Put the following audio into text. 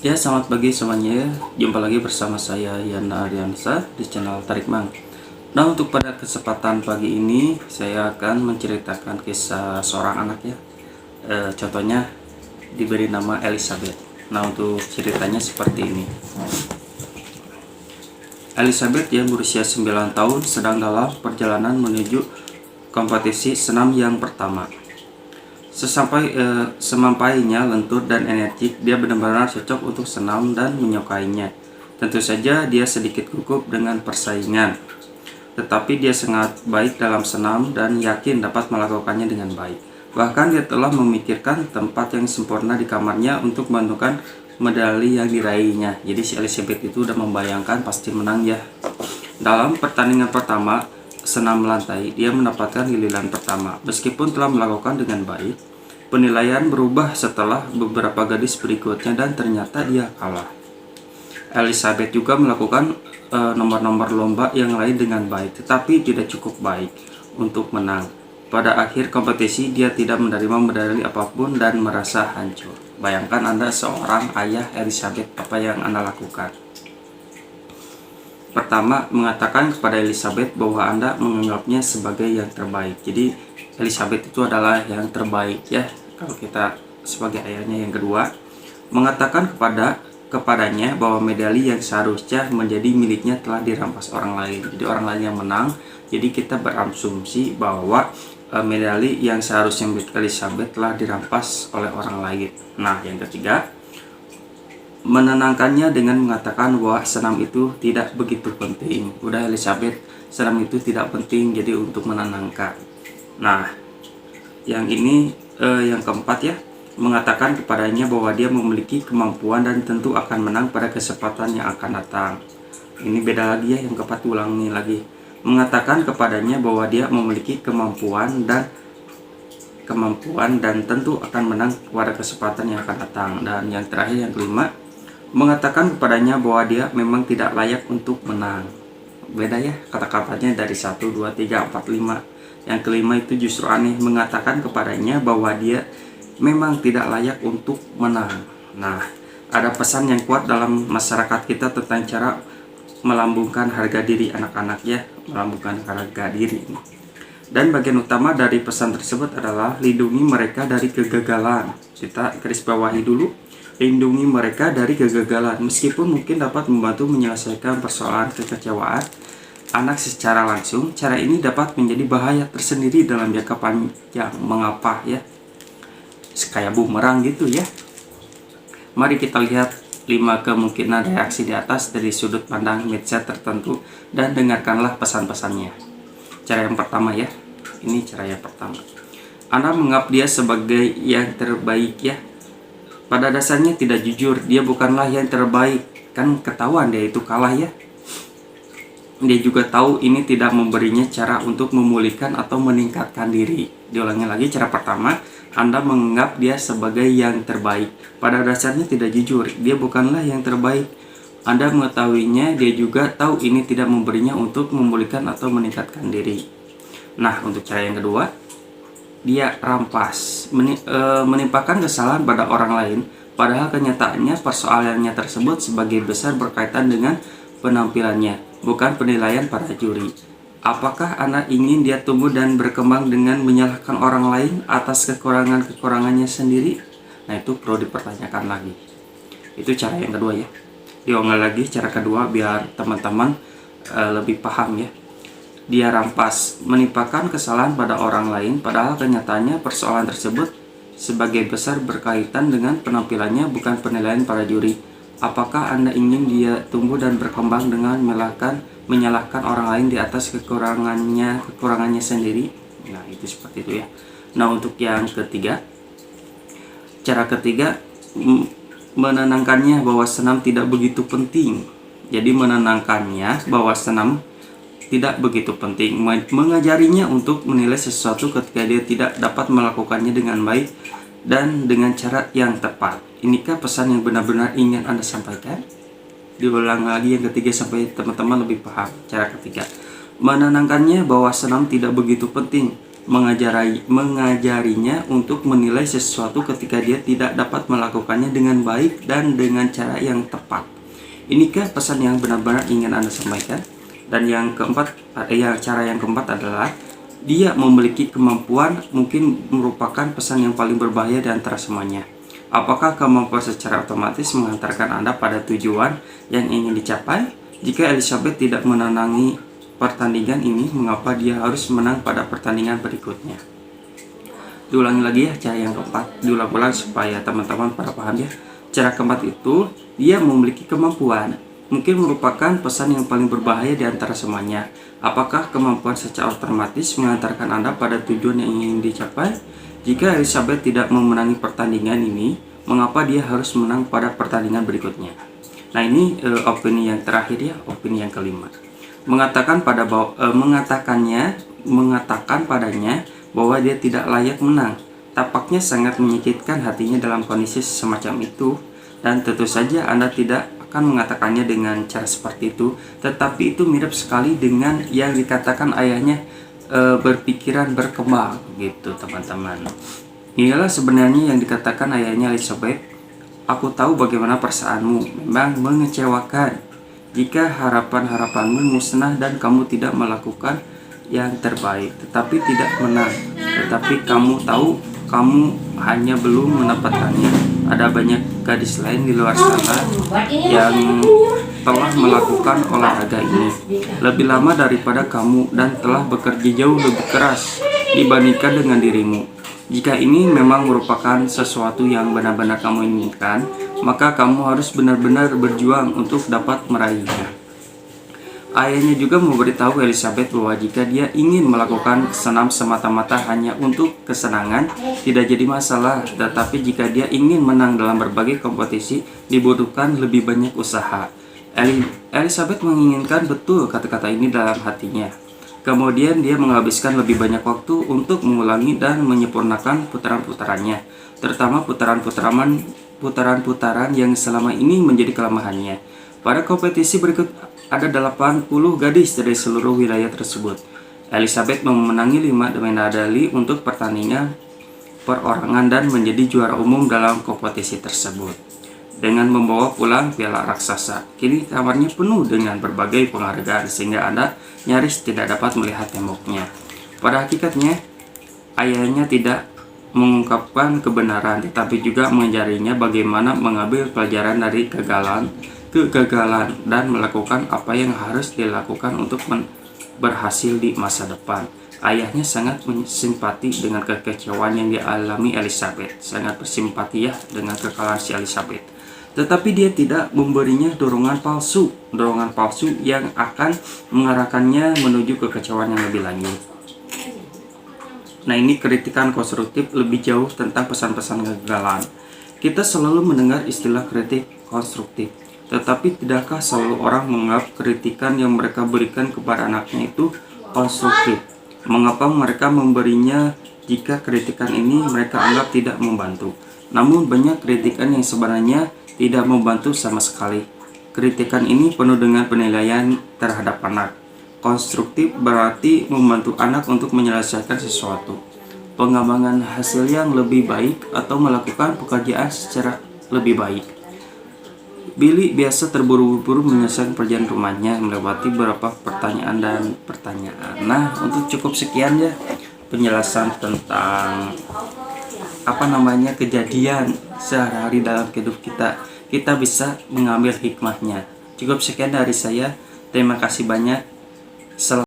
Ya, selamat pagi semuanya. Jumpa lagi bersama saya Yana Ariansa di channel Tarik Mang. Nah, untuk pada kesempatan pagi ini saya akan menceritakan kisah seorang anak ya. Contohnya diberi nama Elizabeth. Nah, untuk ceritanya seperti ini. Elizabeth yang berusia 9 tahun sedang dalam perjalanan menuju kompetisi senam yang pertama. Semampainya lentur dan energik, dia benar-benar cocok untuk senam dan menyukainya. Tentu saja dia sedikit gugup dengan persaingan, tetapi dia sangat baik dalam senam dan yakin dapat melakukannya dengan baik. Bahkan dia telah memikirkan tempat yang sempurna di kamarnya untuk menentukan medali yang diraihnya. Jadi si Elizabeth itu udah membayangkan pasti menang ya. Dalam pertandingan pertama senam lantai, dia mendapatkan giliran pertama. Meskipun telah melakukan dengan baik, penilaian berubah setelah beberapa gadis berikutnya dan ternyata dia kalah. Elizabeth juga melakukan nomor-nomor lomba yang lain dengan baik, tetapi tidak cukup baik untuk menang. Pada akhir kompetisi, dia tidak menerima medali apapun dan merasa hancur. Bayangkan Anda seorang ayah Elizabeth, apa yang Anda lakukan? Pertama, mengatakan kepada Elizabeth bahwa Anda menganggapnya sebagai yang terbaik. Jadi Elizabeth itu adalah yang terbaik ya kalau kita sebagai ayahnya. Yang kedua, mengatakan kepadanya bahwa medali yang seharusnya menjadi miliknya telah dirampas orang lain. Jadi orang lain yang menang. Jadi kita berasumsi bahwa medali yang seharusnya milik Elizabeth telah dirampas oleh orang lain. Nah, yang ketiga, menenangkannya dengan mengatakan bahwa senam itu tidak begitu penting. Udah Elizabeth, senam itu tidak penting, jadi untuk menenangkan. Nah, yang ini yang keempat ya, mengatakan kepadanya bahwa dia memiliki kemampuan dan tentu akan menang pada kesempatan yang akan datang. Ini beda lagi ya, yang keempat ulangi lagi. Mengatakan kepadanya bahwa dia memiliki kemampuan dan tentu akan menang pada kesempatan yang akan datang. Dan yang terakhir yang kelima, mengatakan kepadanya bahwa dia memang tidak layak untuk menang. Beda ya kata-katanya dari 1, 2, 3, 4, 5. Yang kelima itu justru aneh, mengatakan kepadanya bahwa dia memang tidak layak untuk menang. Nah, ada pesan yang kuat dalam masyarakat kita tentang cara melambungkan harga diri anak-anak ya, melambungkan harga diri. Dan bagian utama dari pesan tersebut adalah lindungi mereka dari kegagalan. Kita garis bawahi dulu. Lindungi mereka dari kegagalan, meskipun mungkin dapat membantu menyelesaikan persoalan kekecewaan anak secara langsung. Cara ini dapat menjadi bahaya tersendiri dalam jangka panjang. Mengapa ya? Kayak bumerang gitu ya. Mari kita lihat 5 kemungkinan reaksi di atas dari sudut pandang mindset tertentu dan dengarkanlah pesan-pesannya. Cara yang pertama ya. Ini cara yang pertama. Anda menganggap dia sebagai yang terbaik ya. Pada dasarnya tidak jujur, dia bukanlah yang terbaik. Kan ketahuan dia itu kalah ya. Dia juga tahu ini tidak memberinya cara untuk memulihkan atau meningkatkan diri. Diulangi lagi, cara pertama, Anda menganggap dia sebagai yang terbaik. Pada dasarnya tidak jujur, dia bukanlah yang terbaik. Anda mengetahuinya, dia juga tahu ini tidak memberinya untuk memulihkan atau meningkatkan diri. Nah, untuk cara yang kedua, dia rampas, menimpakan kesalahan pada orang lain, padahal kenyataannya persoalannya tersebut sebagai besar berkaitan dengan penampilannya, bukan penilaian para juri. Apakah Anda ingin dia tumbuh dan berkembang dengan menyalahkan orang lain atas kekurangannya sendiri? Nah, itu perlu dipertanyakan lagi. Itu cara yang kedua ya. Diulang lagi cara kedua biar teman-teman lebih paham ya. Dia rampas, menimpakan kesalahan pada orang lain, padahal kenyataannya persoalan tersebut sebagai besar berkaitan dengan penampilannya, bukan penilaian para juri. Apakah Anda ingin dia tumbuh dan berkembang dengan menyalahkan orang lain di atas kekurangannya sendiri? Nah, itu seperti itu ya. Nah, untuk yang ketiga, cara ketiga, menenangkannya bahwa senam tidak begitu penting. Jadi menenangkannya bahwa senam tidak begitu penting, mengajarinya untuk menilai sesuatu ketika dia tidak dapat melakukannya dengan baik dan dengan cara yang tepat. Inikah pesan yang benar-benar ingin Anda sampaikan? Diulang lagi yang ketiga sampai teman-teman lebih paham. Cara ketiga, menenangkannya bahwa senam tidak begitu penting, mengajarinya untuk menilai sesuatu ketika dia tidak dapat melakukannya dengan baik dan dengan cara yang tepat. Inikah pesan yang benar-benar ingin Anda sampaikan? Dan yang keempat, cara yang keempat adalah dia memiliki kemampuan mungkin merupakan pesan yang paling berbahaya di antara semuanya. Apakah kemampuan secara otomatis mengantarkan Anda pada tujuan yang ingin dicapai? Jika Elizabeth tidak menangi pertandingan ini, mengapa dia harus menang pada pertandingan berikutnya? Diulangi lagi ya, cara yang keempat, diulang-ulang supaya teman-teman pada paham ya. Cara keempat itu, dia memiliki kemampuan mungkin merupakan pesan yang paling berbahaya di antara semuanya. Apakah kemampuan secara otomatis mengantarkan Anda pada tujuan yang ingin dicapai? Jika Elizabeth tidak memenangi pertandingan ini, mengapa dia harus menang pada pertandingan berikutnya? Nah, ini opini yang terakhir ya, opini yang kelima. Mengatakan padanya bahwa dia tidak layak menang. Tampaknya sangat menyakitkan hatinya dalam kondisi semacam itu, dan tentu saja Anda tidak akan mengatakannya dengan cara seperti itu, tetapi itu mirip sekali dengan yang dikatakan ayahnya berpikiran berkembang gitu teman-teman. Inilah sebenarnya yang dikatakan ayahnya Elizabeth. Aku tahu bagaimana perasaanmu, memang mengecewakan jika harapan-harapanmu musnah dan kamu tidak melakukan yang terbaik, tetapi tidak menang. Tetapi kamu tahu kamu hanya belum mendapatkannya. Ada banyak gadis lain di luar sana yang telah melakukan olahraga ini lebih lama daripada kamu dan telah bekerja jauh lebih keras dibandingkan dengan dirimu. Jika ini memang merupakan sesuatu yang benar-benar kamu inginkan, maka kamu harus benar-benar berjuang untuk dapat meraihnya. Ayahnya juga memberitahu Elizabeth bahwa jika dia ingin melakukan senam semata-mata hanya untuk kesenangan, tidak jadi masalah. Tetapi jika dia ingin menang dalam berbagai kompetisi, dibutuhkan lebih banyak usaha. Elizabeth menginginkan betul kata-kata ini dalam hatinya. Kemudian dia menghabiskan lebih banyak waktu untuk mengulangi dan menyempurnakan putaran-putarannya, terutama putaran-putaran yang selama ini menjadi kelemahannya. Pada kompetisi berikut ada 80 gadis dari seluruh wilayah tersebut. Elizabeth memenangi 5 medali untuk pertandingan perorangan dan menjadi juara umum dalam kompetisi tersebut dengan membawa pulang piala raksasa. Kini kamarnya penuh dengan berbagai penghargaan sehingga Anda nyaris tidak dapat melihat temboknya. Pada hakikatnya, ayahnya tidak mengungkapkan kebenaran, tetapi juga mengajarinya bagaimana mengambil pelajaran dari kegagalan dan melakukan apa yang harus dilakukan untuk berhasil di masa depan. Ayahnya sangat bersimpati dengan kekecewaan yang dialami Elizabeth, sangat bersimpati ya dengan kekalahan si Elizabeth. Tetapi dia tidak memberinya dorongan palsu yang akan mengarahkannya menuju kekecewaan yang lebih lanjut. Nah, ini kritikan konstruktif lebih jauh tentang pesan-pesan kegagalan. Kita selalu mendengar istilah kritik konstruktif. Tetapi tidakkah selalu orang menganggap kritikan yang mereka berikan kepada anaknya itu konstruktif? Mengapa mereka memberinya jika kritikan ini mereka anggap tidak membantu? Namun banyak kritikan yang sebenarnya tidak membantu sama sekali. Kritikan ini penuh dengan penilaian terhadap anak. Konstruktif berarti membantu anak untuk menyelesaikan sesuatu, pengembangan hasil yang lebih baik, atau melakukan pekerjaan secara lebih baik. Billy biasa terburu-buru menyelesaikan pekerjaan rumahnya, melewati beberapa pertanyaan dan pertanyaan. Nah, untuk cukup sekian ya penjelasan tentang kejadian sehari-hari dalam hidup kita. Kita bisa mengambil hikmahnya. Cukup sekian dari saya. Terima kasih banyak.